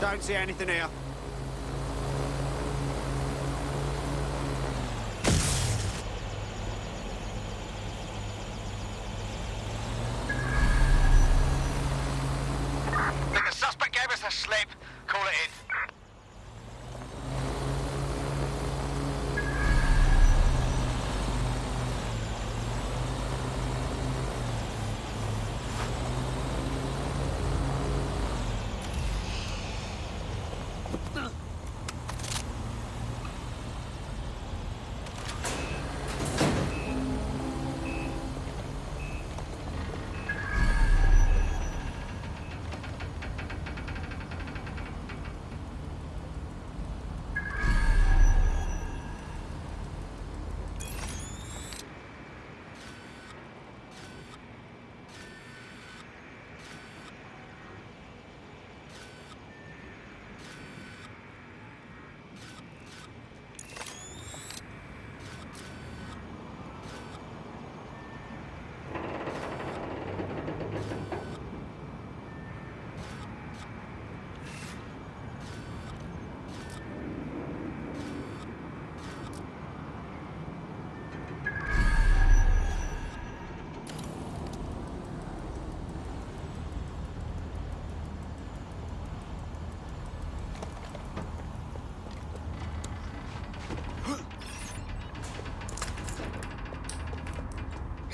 Don't see anything here. Think the suspect gave us a slip. Call it in.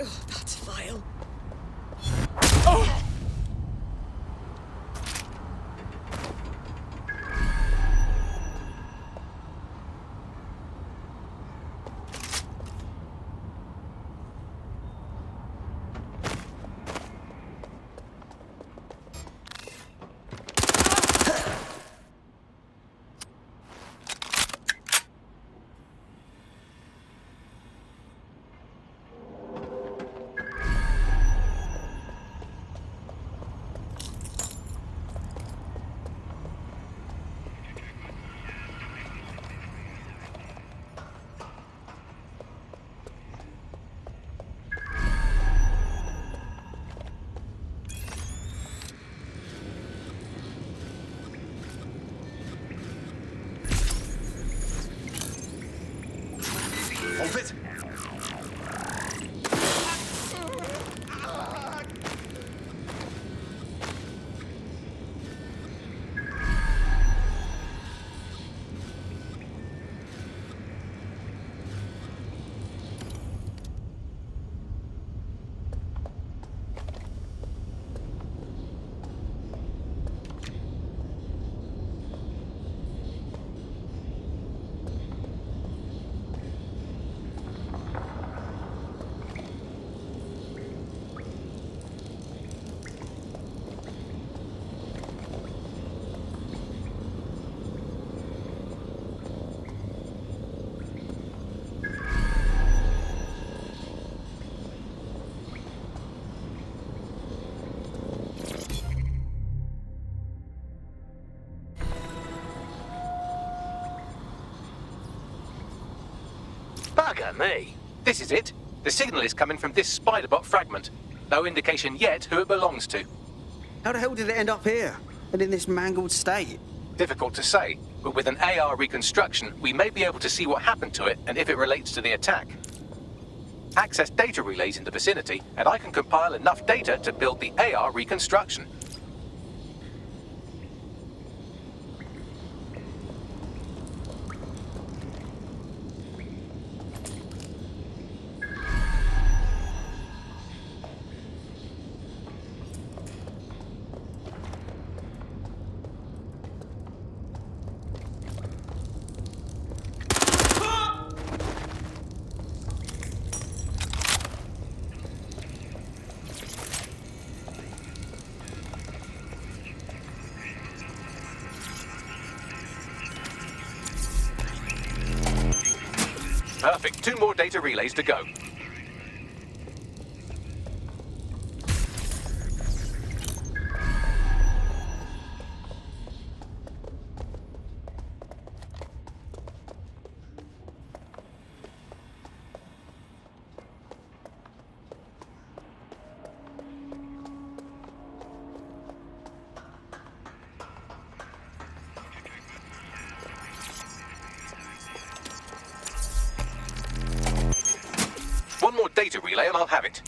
Oh, that's vile. Hold it. Bugger me. This is it. The signal is coming from this Spiderbot fragment. No indication yet who it belongs to. How the hell did it end up here? And in this mangled state? Difficult to say, but with an AR reconstruction, we may be able to see what happened to it and if it relates to the attack. Access data relays in the vicinity, and I can compile enough data to build the AR reconstruction. Perfect. 2 more data relays to go. more data relay and I'll have it.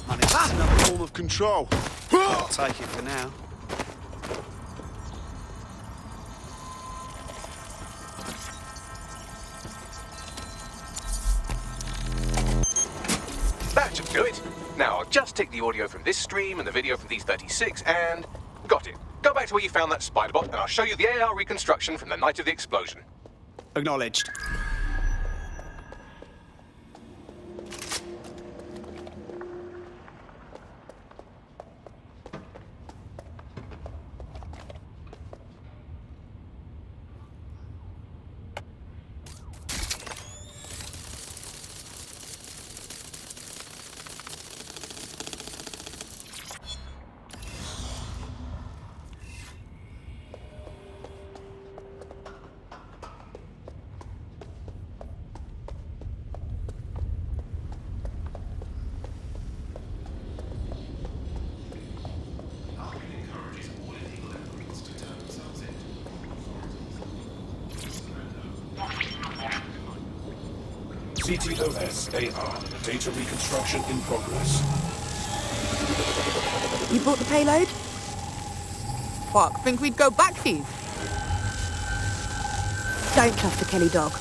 And it's another form of Control. I'll take it for now. That should do it. Now, I'll just take the audio from this stream and the video from these 36 and... Got it. Go back to where you found that spider bot and I'll show you the AR reconstruction from the night of the explosion. Acknowledged. CTOS AR. Data reconstruction in progress. You brought the payload? Fuck, think we'd go back to you? Don't trust the Kelly dog.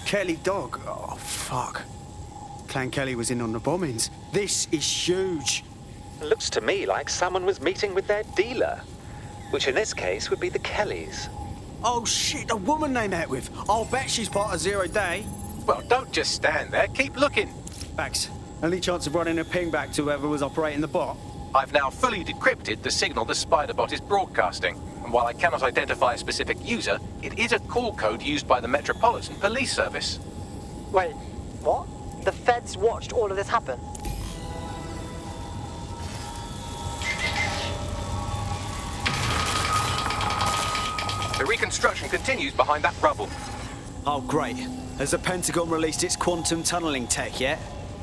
Kelly dog? Oh, fuck. Clan Kelly was in on the bombings. This is huge. Looks to me like someone was meeting with their dealer, which in this case would be the Kellys. Oh, shit, the woman they met with. I'll bet she's part of Zero Day. Well, don't just stand there. Keep looking. Max, only chance of running a ping back to whoever was operating the bot? I've now fully decrypted the signal the spider bot is broadcasting. And while I cannot identify a specific user, it is a call code used by the Metropolitan Police Service. Wait, what? The feds watched all of this happen? The reconstruction continues behind that rubble. Oh, great. Has the Pentagon released its quantum tunneling tech yet?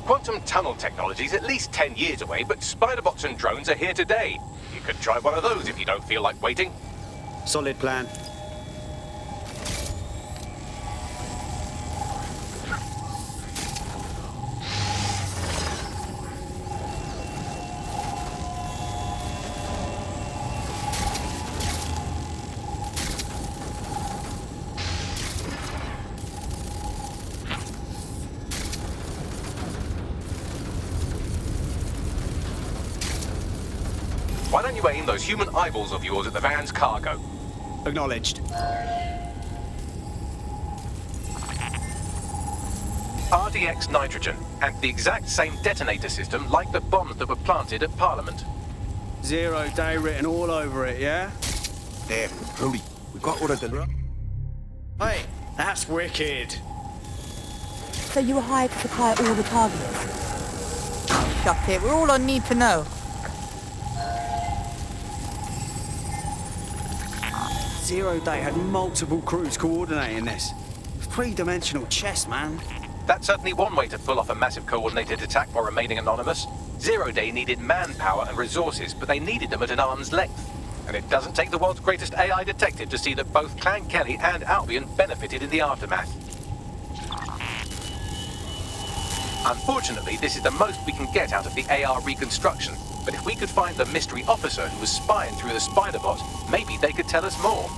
Quantum tunnel technology is at least 10 years away, but spider bots and drones are here today. You could try one of those if you don't feel like waiting. Solid plan. Why don't you aim those human eyeballs of yours at the van's cargo? Acknowledged. RDX nitrogen, and the exact same detonator system like the bombs that were planted at Parliament. Zero Day written all over it, yeah? There, Rudy. We got what I did. Hey, that's wicked. So you were hired to supply all the targets? Shut it, we're all on need to know. Zero Day had multiple crews coordinating this. Three-dimensional chess, man. That's certainly one way to pull off a massive coordinated attack while remaining anonymous. Zero Day needed manpower and resources, but they needed them at an arm's length. And it doesn't take the world's greatest AI detective to see that both Clan Kelly and Albion benefited in the aftermath. Unfortunately, this is the most we can get out of the AR reconstruction. But if we could find the mystery officer who was spying through the spider bot, maybe they could tell us more.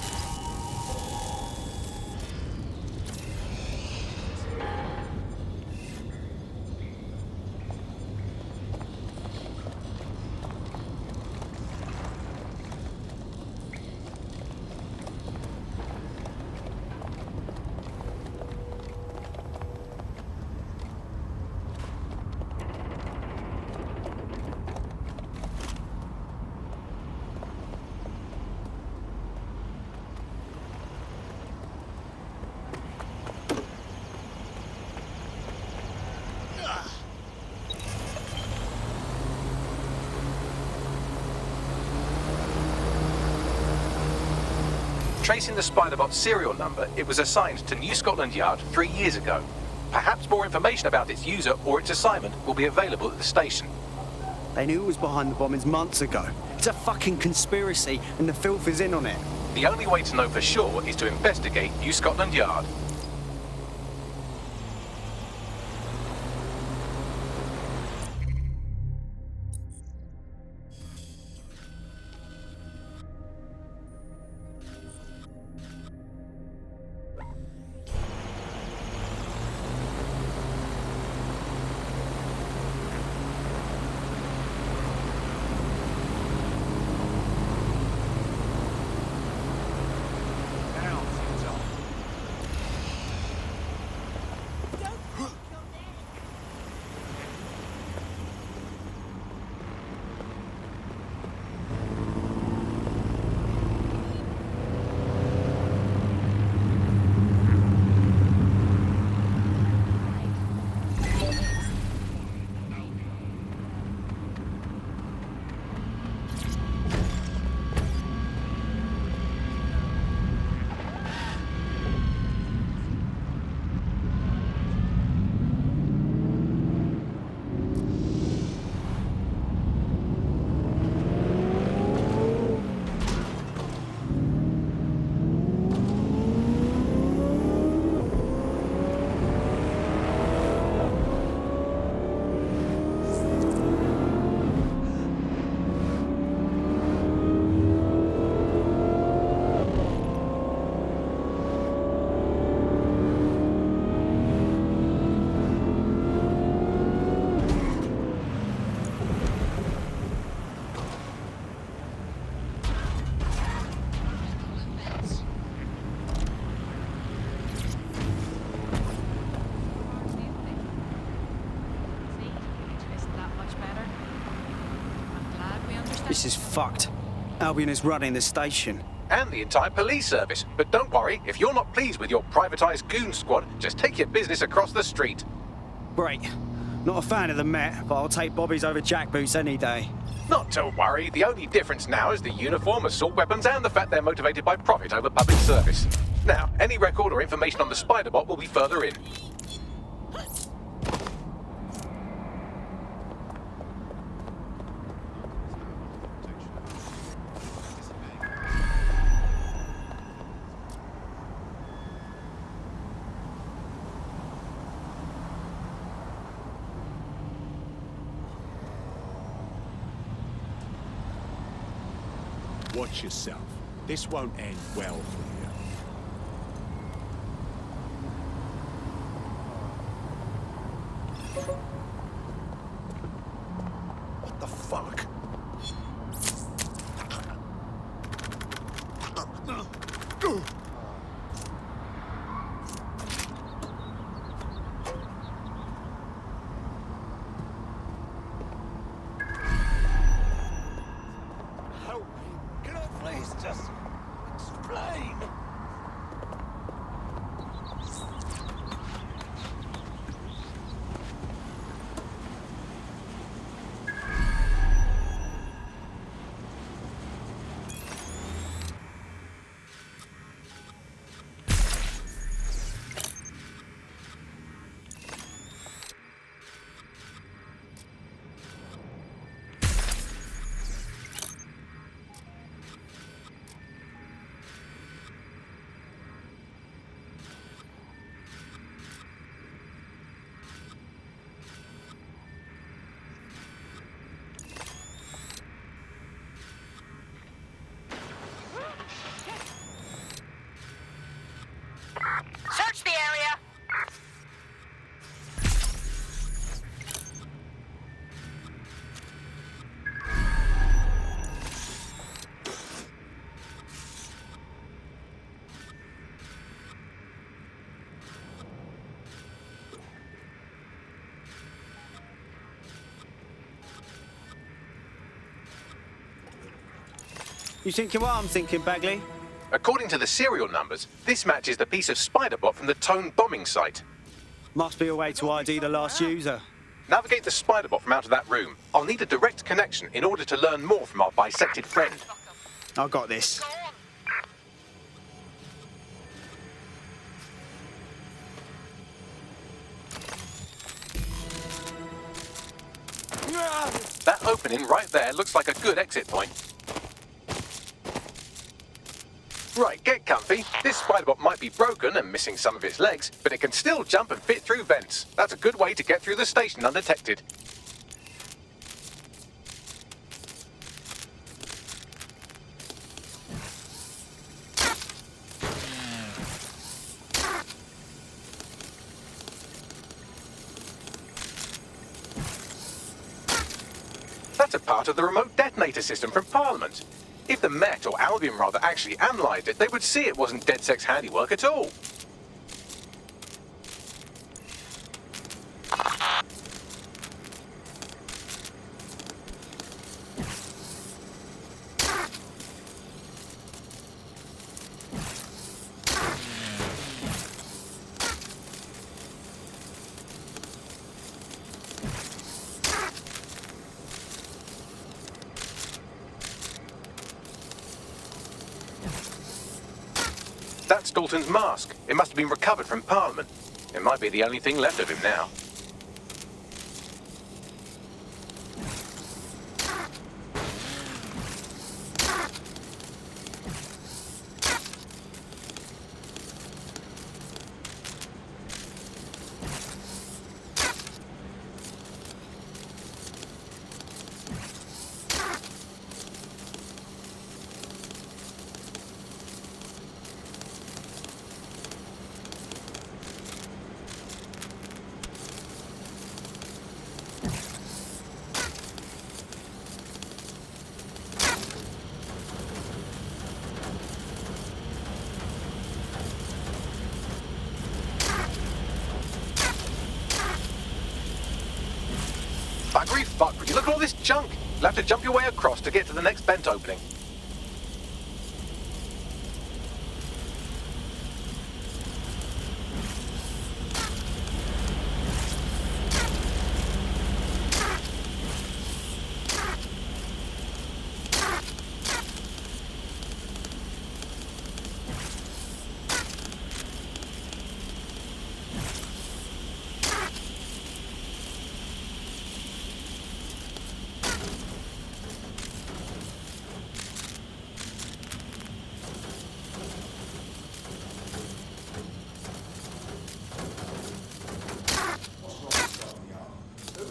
Tracing the Spiderbot serial number, it was assigned to New Scotland Yard 3 years ago. Perhaps more information about its user or its assignment will be available at the station. They knew it was behind the bombings months ago. It's a fucking conspiracy, and the filth is in on it. The only way to know for sure is to investigate New Scotland Yard. This is fucked. Albion is running the station. And the entire police service. But don't worry, if you're not pleased with your privatised goon squad, just take your business across the street. Great. Not a fan of the Met, but I'll take Bobby's over jackboots any day. Not to worry, the only difference now is the uniform, assault weapons, and the fact they're motivated by profit over public service. Now, any record or information on the Spiderbot will be further in. Watch yourself. This won't end well for you. What the fuck? Search the area! You thinking what I'm thinking, Bagley? According to the serial numbers, this matches the piece of Spiderbot from the Tone bombing site. Must be a way to ID the last user. Navigate the Spiderbot from out of that room. I'll need a direct connection in order to learn more from our bisected friend. I got this. That opening right there looks like a good exit point. Right, get comfy. This spider-bot might be broken and missing some of its legs, but it can still jump and fit through vents. That's a good way to get through the station undetected. That's a part of the remote detonator system from Parliament. If the Met, or Albion rather, actually analysed it, they would see it wasn't DedSec's handiwork at all. That's Dalton's mask. It must have been recovered from Parliament. It might be the only thing left of him now. Buggery fuck, would you look at all this junk? You'll have to jump your way across to get to the next vent opening.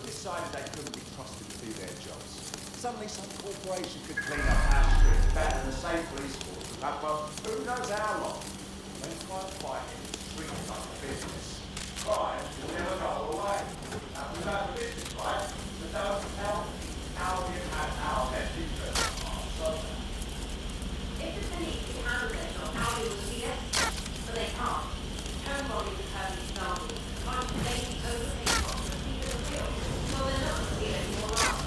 Decided they couldn't be trusted to do their jobs. Suddenly some corporation could clean up our streets better than the same police force would have, well, who knows how long. They can't fight it, treat like a business. Crime will never go away. And we have a business, right? But don't tell me how we have our best interest on our subject. If the police can handle this or how they will see it, but they can't. Turn bodies are perfect examples. Can't they overpay costs and see the real? So they're not going to be any more love.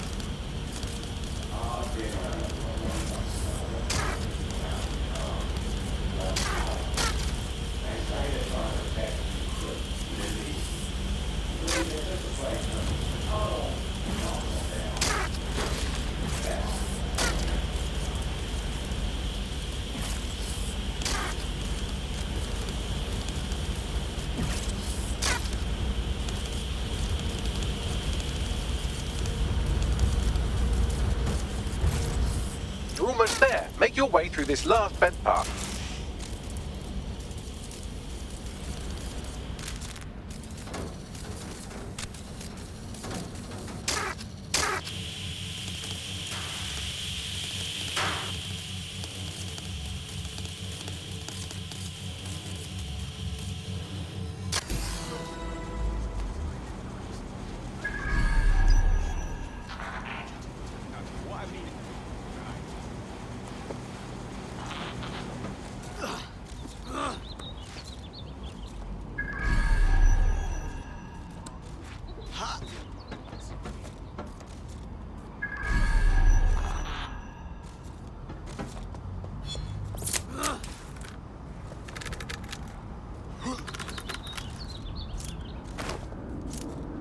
You're almost there. Make your way through this last vent path.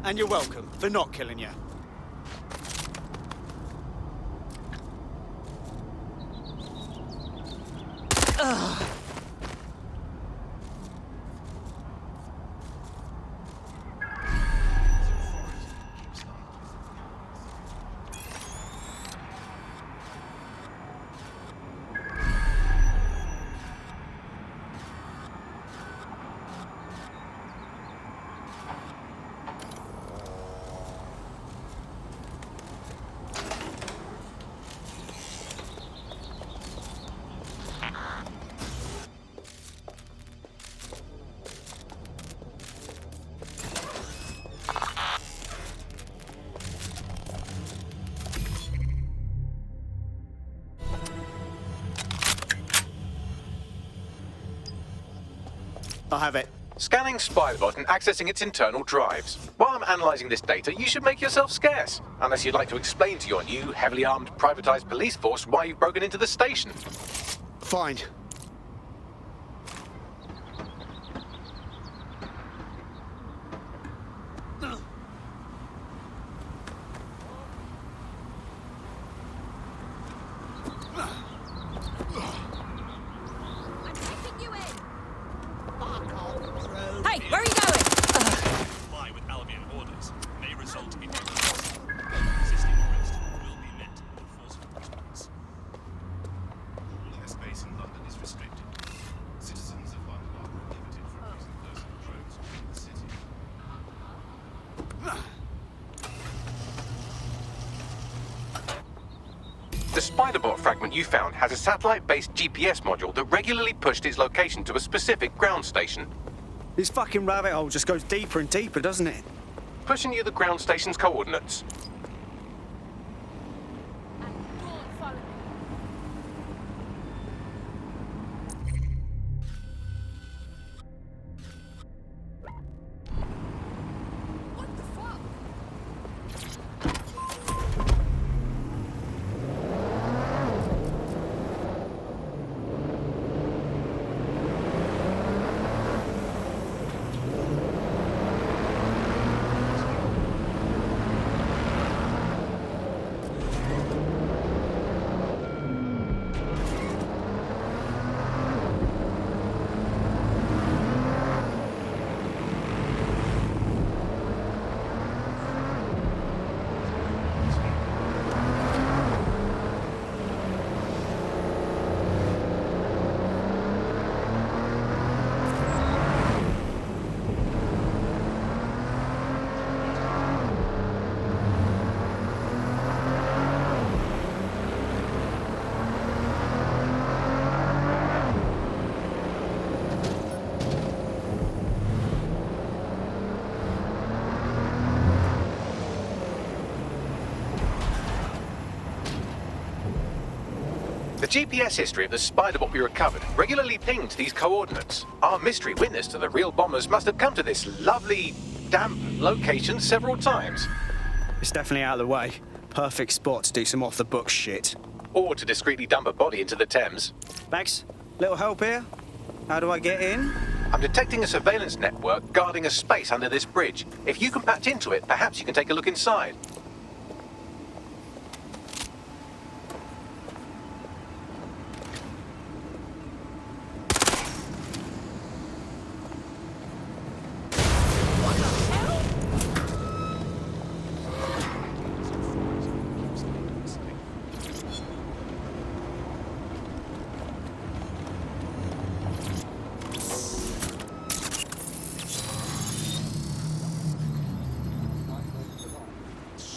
And you're welcome for not killing you. I have it. Scanning Spiderbot and accessing its internal drives. While I'm analysing this data, you should make yourself scarce. Unless you'd like to explain to your new, heavily armed, privatised police force why you've broken into the station. Fine. Hey, where are you going? Comply with Albion orders may result in arrest. Existing arrest will be met with a forceful response. All airspace in London is restricted. Citizens of London are prohibited from using personal drones within the city. The Spiderbot fragment you found has a satellite-based GPS module that regularly pushed its location to a specific ground station. This fucking rabbit hole just goes deeper and deeper, doesn't it? Pushing you the ground station's coordinates. The GPS history of the Spiderbot we recovered regularly pinged these coordinates. Our mystery witness to the real bombers must have come to this lovely, damp location several times. It's definitely out of the way. Perfect spot to do some off-the-book shit. Or to discreetly dump a body into the Thames. Max, little help here? How do I get in? I'm detecting a surveillance network guarding a space under this bridge. If you can patch into it, perhaps you can take a look inside.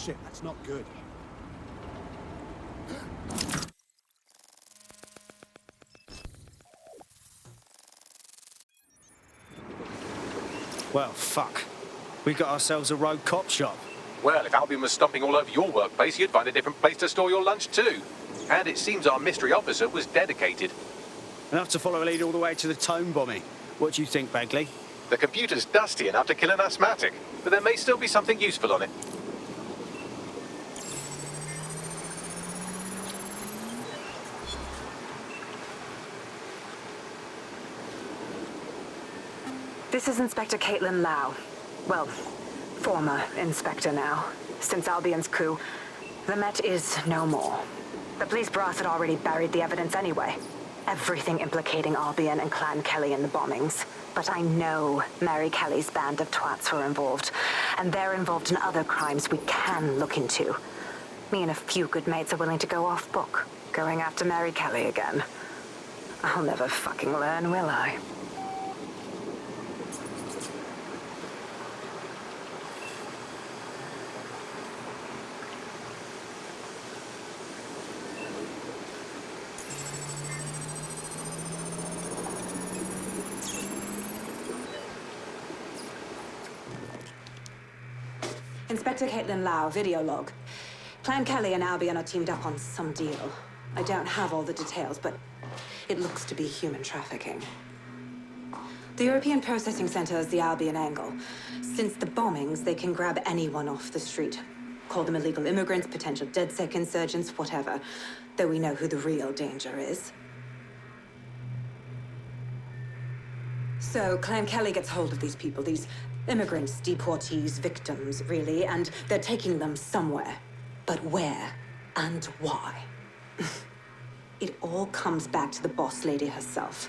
Shit, that's not good. Well, fuck. We got ourselves a rogue cop shop. Well, if Albion was stomping all over your workplace, you'd find a different place to store your lunch too. And it seems our mystery officer was dedicated. Enough to follow a lead all the way to the Tone bombing. What do you think, Bagley? The computer's dusty enough to kill an asthmatic, but there may still be something useful on it. This is Inspector Caitlin Lau. Well, former inspector now. Since Albion's coup, the Met is no more. The police brass had already buried the evidence anyway. Everything implicating Albion and Clan Kelly in the bombings. But I know Mary Kelly's band of twats were involved, and they're involved in other crimes we can look into. Me and a few good mates are willing to go off book, going after Mary Kelly again. I'll never fucking learn, will I? Inspector Caitlin Lau, video log. Clan Kelly and Albion are teamed up on some deal. I don't have all the details, but it looks to be human trafficking. The European Processing Center is the Albion angle. Since the bombings, they can grab anyone off the street. Call them illegal immigrants, potential DedSec insurgents, whatever. Though we know who the real danger is. So, Clan Kelly gets hold of these people, these immigrants, deportees, victims, really, and they're taking them somewhere. But where and why? It all comes back to the boss lady herself.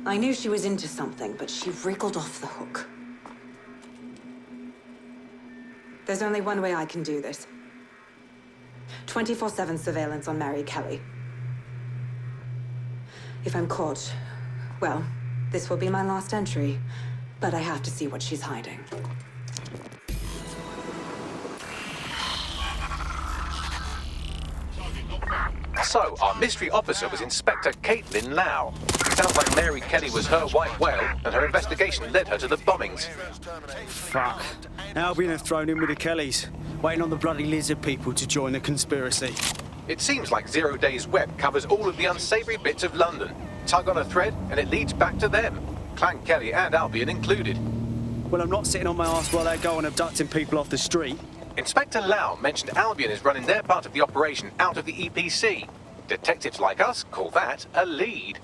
I knew she was into something, but she wriggled off the hook. There's only one way I can do this. 24/7 surveillance on Mary Kelly. If I'm caught, well, this will be my last entry. But I have to see what she's hiding. So, our mystery officer was Inspector Caitlin Lau. Sounds like Mary Kelly was her white whale, and her investigation led her to the bombings. Fuck. Albion have thrown in with the Kellys, waiting on the bloody lizard people to join the conspiracy. It seems like Zero Days Web covers all of the unsavory bits of London. Tug on a thread, and it leads back to them. Clan Kelly and Albion included. Well, I'm not sitting on my ass while they go on abducting people off the street. Inspector Lau mentioned Albion is running their part of the operation out of the EPC. Detectives like us call that a lead.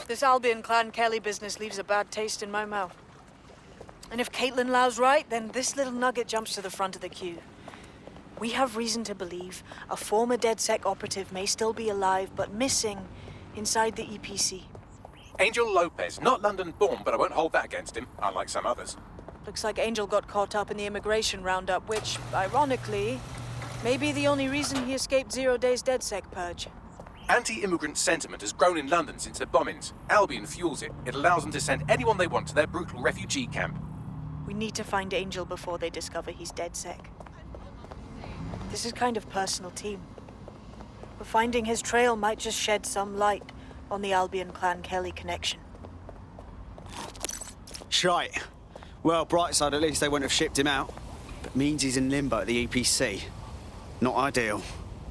This Albion Clan Kelly business leaves a bad taste in my mouth. And if Caitlin Lau's right, then this little nugget jumps to the front of the queue. We have reason to believe a former DedSec operative may still be alive, but missing inside the EPC. Angel Lopez, not London-born, but I won't hold that against him, unlike some others. Looks like Angel got caught up in the immigration roundup, which, ironically, may be the only reason he escaped 0 Days DedSec purge. Anti-immigrant sentiment has grown in London since the bombings. Albion fuels it. It allows them to send anyone they want to their brutal refugee camp. We need to find Angel before they discover he's DedSec. This is kind of personal, team. But finding his trail might just shed some light on the Albion Clan Kelly connection. Shite. Well, bright side, at least they wouldn't have shipped him out. But means he's in limbo at the EPC. Not ideal.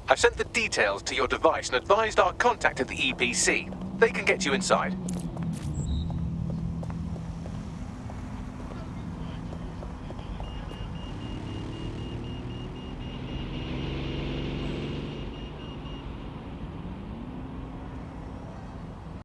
I've sent the details to your device and advised our contact at the EPC. They can get you inside.